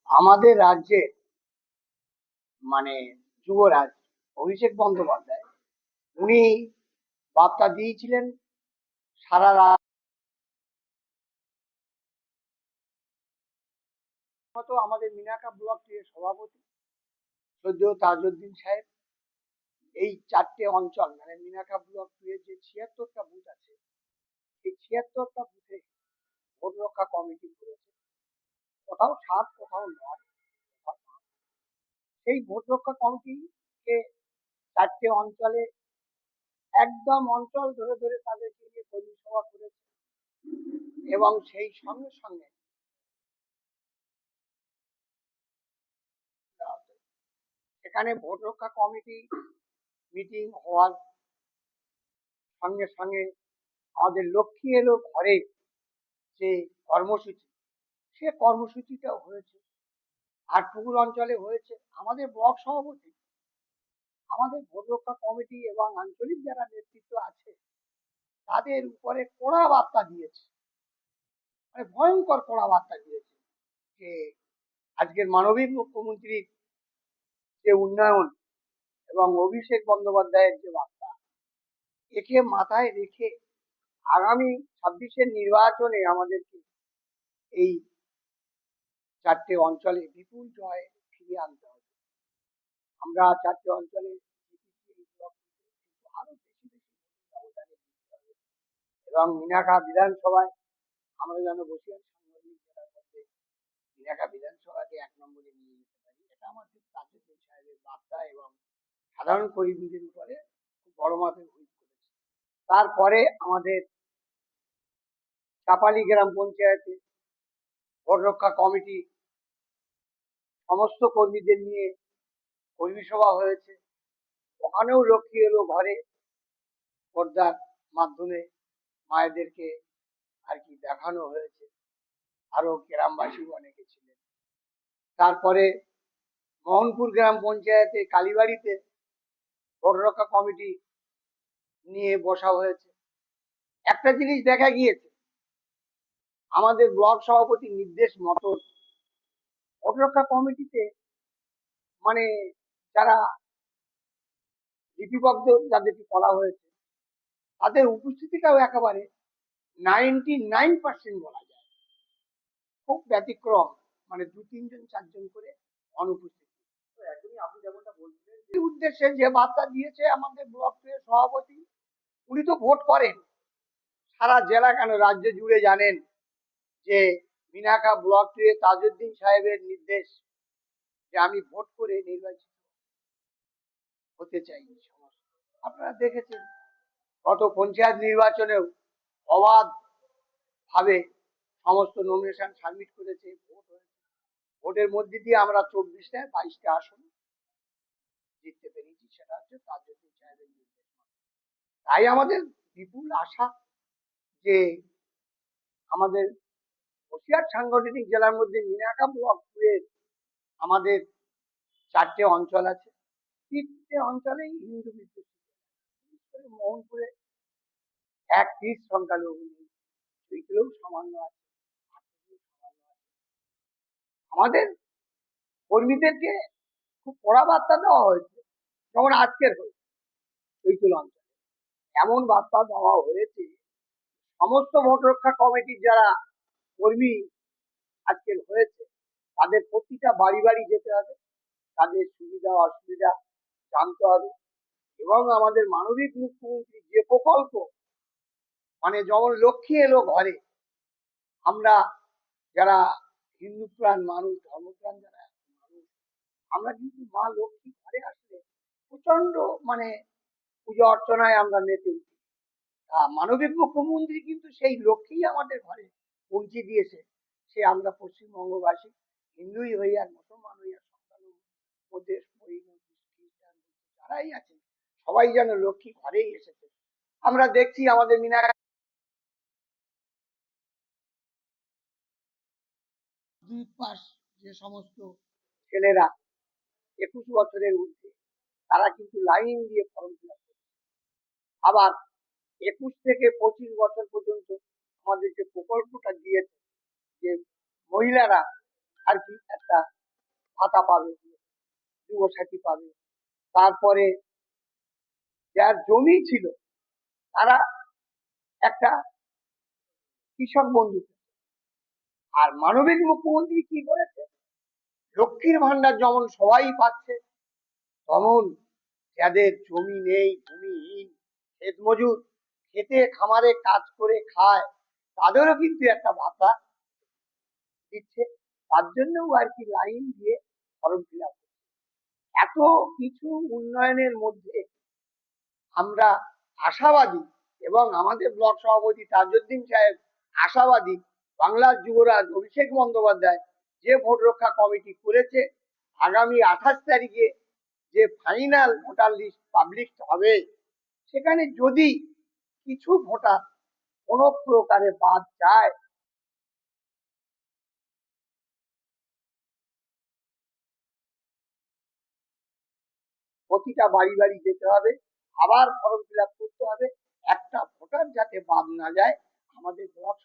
আমাদের রাজ্যে মানে যুবরাজ অভিষেক বন্দ্যোপাধ্যায় উনি বার্তা দিয়েছিলেন সারা রাত মতো আমাদের মিনাকা ব্লক এর সভাপতি সদ্য তাজউদ্দিন সাহেব এই চারটে অঞ্চল মানে মিনাকা ব্লক এর যে ৭৬টা বুথ আছে এই ৭৬টা বুথে ভোট রক্ষা কমিটি করেছে, কোথাও ৭ কোথাও ৯ কোথাও ৫। সেই ভোট রক্ষা কমিটিকে চারটে অঞ্চলে একদম অঞ্চল ধরে ধরে তাদেরকে নিয়ে কর্মী সভা করেছে এবং সেই সঙ্গে সঙ্গে এখানে ভোট রক্ষা কমিটি মিটিং হওয়ার সঙ্গে সঙ্গে আমাদের লক্ষ্মী এলো ঘরে যে কর্মসূচি, সে কর্মসূচিটাও হয়েছে। আটপুকুর অঞ্চলে হয়েছে। আমাদের ব্লক সভাপতি আমাদের ভোট রক্ষা কমিটি এবং আঞ্চলিক যারা নেতৃত্ব আছে তাদের উপরে কড়া বার্তা দিয়েছে, মানে ভয়ঙ্কর কড়া বার্তা দিয়েছে যে আজকের মানবিক মুখ্যমন্ত্রীর যে উন্নয়ন এবং অভিষেক বন্দ্যোপাধ্যায়ের যে বার্তা, একে মাথায় রেখে আগামী ২৬-এর নির্বাচনে আমাদেরকে এই চারটে অঞ্চলে বিপুল জয় ফিরিয়ে আনতে হবে। আমরা চারটে অঞ্চলে আরো বেশি বেশি ব্যবধানে জিততে হবে এবং মিনাকা বিধানসভায় আমরা যেন বসিরহাট সাংগঠনিক জেলার মধ্যে মিনাকা বিধানসভাকে ১ নম্বরে নিয়ে যেতে পারি। এটা আমাদের তাজউদ্দিন সাহেবের বার্তা এবং সাধারণ কর্মীদের উপরে খুব বড় মাপের হুইপ করেছে। তারপরে আমাদের চাপালি গ্রাম পঞ্চায়েতে ভোট রক্ষা কমিটি সমস্ত কর্মীদের নিয়ে কর্মী সভা হয়েছে। ওখানেও লক্ষ্মী এলো ঘরে, পর্দার মাধ্যমে মায়েদেরকে আর কি দেখানো হয়েছে। আরো গ্রামবাসী অনেকে ছিলেন। তারপরে মোহনপুর গ্রাম পঞ্চায়েতে কালীবাড়িতে ভোট রক্ষা কমিটি নিয়ে বসা হয়েছে। একটা জিনিস দেখা গিয়েছে, আমাদের ব্লক সভাপতির নির্দেশ মতো ভোট রক্ষা কমিটিতে মানে যারা লিপিবদ্ধ যাদেরকে করা হয়েছে তাদের উপস্থিতিটাও একেবারে 99% বলা যায় খুব ব্যতিক্রম, মানে ২-৩ জন ৪ জন করে অনুপস্থিত। একদমই আপনি যেমনটা বলছিলেন এই উদ্দেশ্যে যে বার্তা দিয়েছে আমাদের ব্লকের সভাপতি, উনি তো ভোট করেন সারা জেলা কেন রাজ্য জুড়ে, জানেন যে মিনাকা ব্লকে তাজউদ্দিন সাহেবের নির্দেশ যে আমি ভোট করে নির্বাচিত হতে চাই। আপনারা দেখেছেন গত পঞ্চায়েত নির্বাচনেও অবাধ ভাবে সমস্ত নমিনেশন সাবমিট করেছে, ভোট হয়েছে। ভোটের মধ্যে দিয়ে আমরা ২৪টা ২২টা আসন জিততে পেরেছি, সেটা হচ্ছে তাজউদ্দিন সাহেবের নির্দেশ। তাই আমাদের বিপুল আশা যে আমাদের বসিরহাট সাংগঠনিক জেলার মধ্যে মিনাকা ব্লক আমাদের 4টে অঞ্চল আছে, 3টে অঞ্চলেই হিন্দু বিদ্বেষী। মোহনপুরে এক খ্রিস্ট সংখ্যালঘু নেই, সেইগুলোও সামান্য আছে। আমাদের কর্মীদেরকে খুব কড়া বার্তা দেওয়া হয়েছে, যেমন আজকের হয়েছে এইগুলো অঞ্চলে এমন বার্তা দেওয়া হয়েছে সমস্ত ভোট রক্ষা কমিটির যারা কর্মী আজকের হয়েছে তাদের প্রতিটা বাড়ি বাড়ি যেতে হবে, তাদের সুবিধা অসুবিধা জানতে হবে এবং আমাদের মানবিক মুখ্যমন্ত্রী যে প্রকল্প, মানে যেমন লক্ষ্মী এলো ঘরে, আমরা যারা হিন্দু প্রাণ মানুষ, ধর্মপ্রাণ যারা মানুষ, আমরা কিন্তু মা লক্ষ্মী ঘরে আসলে প্রচন্ড মানে পুজো অর্চনায় আমরা মেতে উঠি। মানবিক মুখ্যমন্ত্রী কিন্তু সেই লক্ষ্মী আমাদের ঘরে পৌঁছে দিয়েছে। সে আমরা পশ্চিমবঙ্গবাসী হিন্দুই হই আর মুসলমান হই আর সংখ্যালঘু মধ্যে খ্রিস্টান যারাই আছে সবাই যেন লক্ষ্মী ঘরেই এসেছে। আমরা দেখছি আমাদের মিনারা দুই পাশ যে সমস্ত ছেলেরা ২১ বছরের ঊর্ধ্বে তারা কিন্তু লাইন দিয়ে ফর্ম ফিল আপ করছে। আবার ২১ থেকে ২৫ বছর পর্যন্ত আমাদের যে প্রকল্পটা দিয়েছে যে মহিলারা আর কি একটা ভাতা পাবে, যুবসাথী পাবে। তারপরে যার জমি ছিল তারা একটা কৃষক বন্ধু। আর মানবিক মুখ্যমন্ত্রী কি করেছে, লক্ষ্মীর ভান্ডার যেমন সবাই পাচ্ছে, তেমন যাদের জমি নেই, ভূমিহীন, ক্ষেত মজুর, খেতে খামারে কাজ করে খায়, তাদেরও কিন্তু একটা ভাতা দিচ্ছে। তার জন্যও আর কি লাইন দিয়ে ফর্ম ফিল আপ। এত কিছু উন্নয়নের মধ্যে আমরা আশাবাদী, এবং আমাদের ব্লক সভাপতি তাজউদ্দিন সাহেব আশাবাদী, বাংলার যুবরাজ অভিষেক বন্দ্যোপাধ্যায় যে ভোট রক্ষা কমিটি করেছে, আগামী 28 তারিখে যে ফাইনাল ভোটার লিস্ট পাবলিশ হবে, সেখানে যদি কিছু ভোটার কোন প্রকারে বাদ যায়, প্রতিটা বাড়ি বাড়ি যেতে হবে, আবার ফর্ম ফিল আপ করতে হবে, একটা ভোটার যাতে বাদ না যায়। আমাদের ব্লক